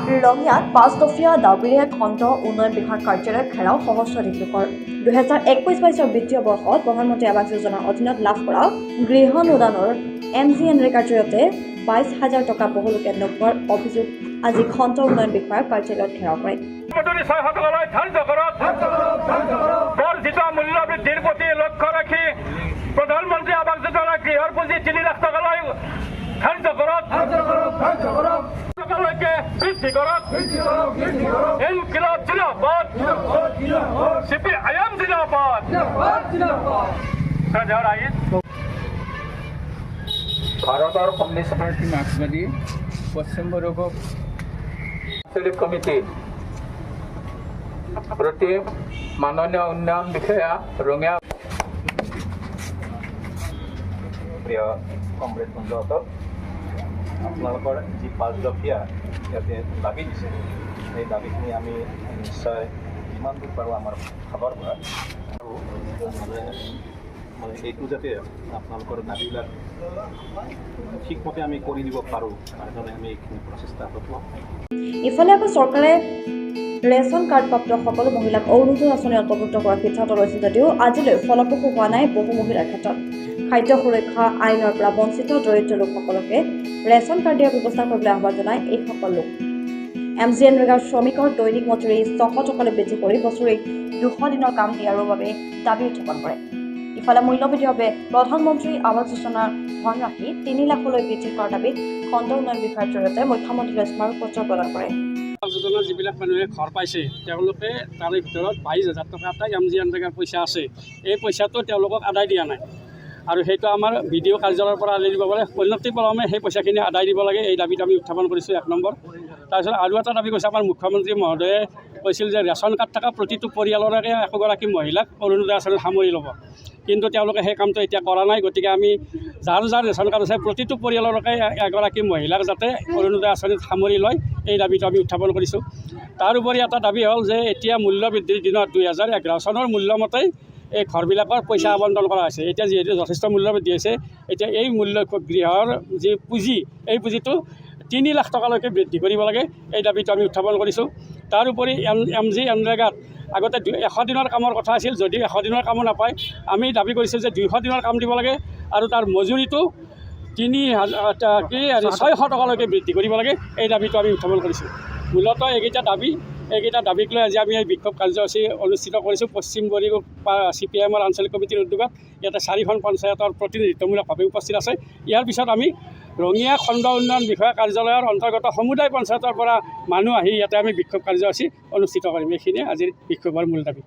ৰঙিয়াত 5 দফীয়া দাবীৰে খণ্ড উন্নয়ন বিভাগ কাৰ্যালয় ঘেৰাও সহস্ৰাধিক লোকৰ 2021-22 বিত্তীয় বৰ্ষত প্ৰধানমন্ত্ৰী আৱাস যোজনাৰ অধীনত লাভ কৰা গৃহ অনুদানৰ MGNৰেগাৰ জৰিয়তে 22,000 টকা বহু লোকে নোপোৱাৰ অভিযোগ আজি খণ্ড উন্নয়ন বিভাগ কাৰ্যালয়ত ঘেৰাও কৰে। মূল্য বৃদ্ধিৰ প্ৰতি লক্ষ্য ৰাখি প্ৰধানমন্ত্ৰী আৱাস যোজনা গৃহৰ পুঁজি 3 লাখ টকালৈ ধাৰ্য কৰক। বৃদ্ধি কৰক। ইনকিলাব জিন্দাবাদ। CPIM জিন্দাবাদ। ভাৰতৰ কমিউনিষ্ট পাৰ্টি মাৰ্ক্সবাদী পশ্চিম বংগ আঞ্চলিক কমিটি প্ৰতি মাননীয় উন্নয়ন বিষয়া ৰঙিয়া প্ৰিয় কমৰেড বন্ধুসকল, আপোনালোকৰ যি 5 দফীয়া ইয়াতে দাবী দিছে সেই দাবীখিনি আমি নিশ্চয় যিমান দূৰ পাৰোঁ আমাৰ খবৰ পৰা আৰু এইটো যাতে আপোনালোকৰ দাবীবিলাক ঠিকমতে আমি কৰি দিব পাৰোঁ তাৰ কাৰণে আমি এইখিনি প্ৰচেষ্টা হাতত লওঁ। ইফালে আকৌ চৰকাৰে ৰেচন কাৰ্ডপ্ৰাপ্ত সকলো মহিলাক অৰুণোদয় আঁচনি অন্তৰ্ভুক্ত কৰাৰ সিদ্ধান্ত লৈছে যদিও আজিলৈ ফলপ্ৰসূ হোৱা নাই বহু মহিলাৰ ক্ষেত্ৰত। খাদ্য সুৰক্ষা আইনৰ পৰা বঞ্চিত দৰিদ্ৰ লোকসকলকে ৰেচন কাৰ্ড দিয়াৰ ব্যৱস্থা কৰিবলৈ আহ্বান জনায় এইসকল লোক। MGNৰেগাৰ শ্ৰমিকৰ দৈনিক মজুৰি 100 টকালৈ বৃদ্ধি কৰি বছৰি 200 দিনৰ কাম দিয়াৰ বাবে দাবী উত্থাপন কৰে। ইফালে মূল্যবৃদ্ধিৰ বাবে প্ৰধানমন্ত্ৰী আৱাস যোজনাৰ ধনৰাশি 3 লাখলৈ বৃদ্ধি কৰাৰ দাবীত খণ্ড উন্নয়ন বিভাগৰ জৰিয়তে মুখ্যমন্ত্ৰীলৈ স্মাৰকপত্ৰ প্ৰদান কৰে। আৱাস যোজনাৰ যিবিলাক মানুহে ঘৰ পাইছে তেওঁলোকে তাৰে ভিতৰত 22,000 টকা এটা MGNৰেগাৰ পইচা আছে। এই পইচাটো তেওঁলোকক আদায় দিয়া নাই আৰু সেইটো আমাৰ BDO কাৰ্যালয়ৰ পৰা আদায় দিব লাগে। উন্নতি পলমে সেই পইচাখিনি আদায় দিব লাগে। এই দাবীত আমি উত্থাপন কৰিছোঁ 1 নম্বৰ। তাৰপিছত আৰু এটা দাবী কৈছে আমাৰ মুখ্যমন্ত্ৰী মহোদয়ে কৈছিল যে ৰেচন কাৰ্ড থকা প্ৰতিটো পৰিয়ালৰে একোগৰাকী মহিলাক অৰুণোদয় আঁচনিত সামৰি ল'ব, কিন্তু তেওঁলোকে সেই কামটো এতিয়া কৰা নাই। গতিকে আমি যাৰ ৰেচন কাৰ্ড আছে প্ৰতিটো পৰিয়ালকে এগৰাকী মহিলাক যাতে অৰুণোদয় আঁচনিত সামৰি লয় এই দাবীটো আমি উত্থাপন কৰিছোঁ। তাৰোপৰি এটা দাবী হ'ল যে এতিয়া মূল্য বৃদ্ধিৰ দিনত 2011 চনৰ মূল্যমতেই এই ঘৰবিলাকৰ পইচা আবণ্টন কৰা হৈছে। এতিয়া যিহেতু যথেষ্ট মূল্য বৃদ্ধি হৈছে, এতিয়া এই মূল্য গৃহৰ যি পুঁজি এই পুঁজিটো 3 লাখ টকালৈকে বৃদ্ধি কৰিব লাগে এই দাবীটো আমি উত্থাপন কৰিছোঁ। তাৰোপৰি MGNৰেগাত আগতে 100 দিনৰ কামৰ কথা আছিল, যদিও 100 দিনৰ কামো নাপায়। আমি দাবী কৰিছোঁ যে 200 দিনৰ কাম দিব লাগে আৰু তাৰ মজুৰিটো 600 টকালৈকে বৃদ্ধি কৰিব লাগে এই দাবীটো আমি উত্থাপন কৰিছোঁ। মূলতঃ এইকেইটা দাবীক লৈ আজি আমি এই বিক্ষোভ কাৰ্যসূচী অনুষ্ঠিত কৰিছোঁ। পশ্চিম বংগ CPIMৰ আঞ্চলিক কমিটিৰ উদ্যোগত ইয়াতে 4খন পঞ্চায়তৰ প্ৰতিনিধিত্বমূলকভাৱে উপস্থিত আছে। ইয়াৰ পিছত আমি ৰঙিয়া খণ্ড উন্নয়ন বিষয়া কাৰ্যালয়ৰ অন্তৰ্গত সমুদায় পঞ্চায়তৰ পৰা মানুহ আহি ইয়াতে আমি বিক্ষোভ কাৰ্যসূচী অনুষ্ঠিত কৰিম। এইখিনিয়ে আজিৰ বিক্ষোভৰ মূল দাবী।